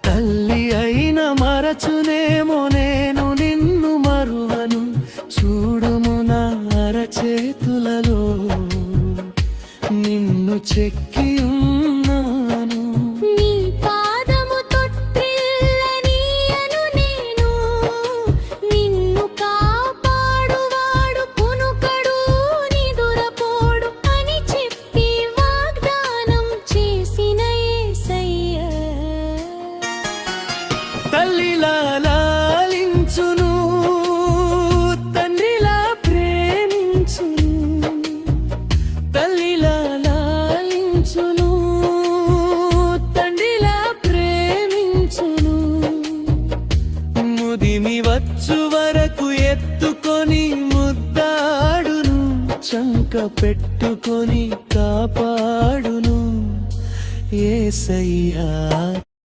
తల్లి అయిన మరచునేమో నేను నిన్ను మరువను, చూడుము నా అరచేతులలో నిన్ను చెక్కి ఉన్నాను. నీ పాదము తొట్టిల్లనీయను నేను, నిన్ను కాపాడువాడు కునుకడు నిదురపోడు అని చెప్పి వాగ్దానం చేసిన యేసయ్య. తల్లిలా లాలించును, తండ్రిలా ప్రేమించును. తల్లిలా లాలించును, తండ్రిలా ప్రేమించును. ముదిమి వచ్చు వరకు ఎత్తుకొని ముద్దాడును, చంక పెట్టుకొని కాపాడును యేసయ్యా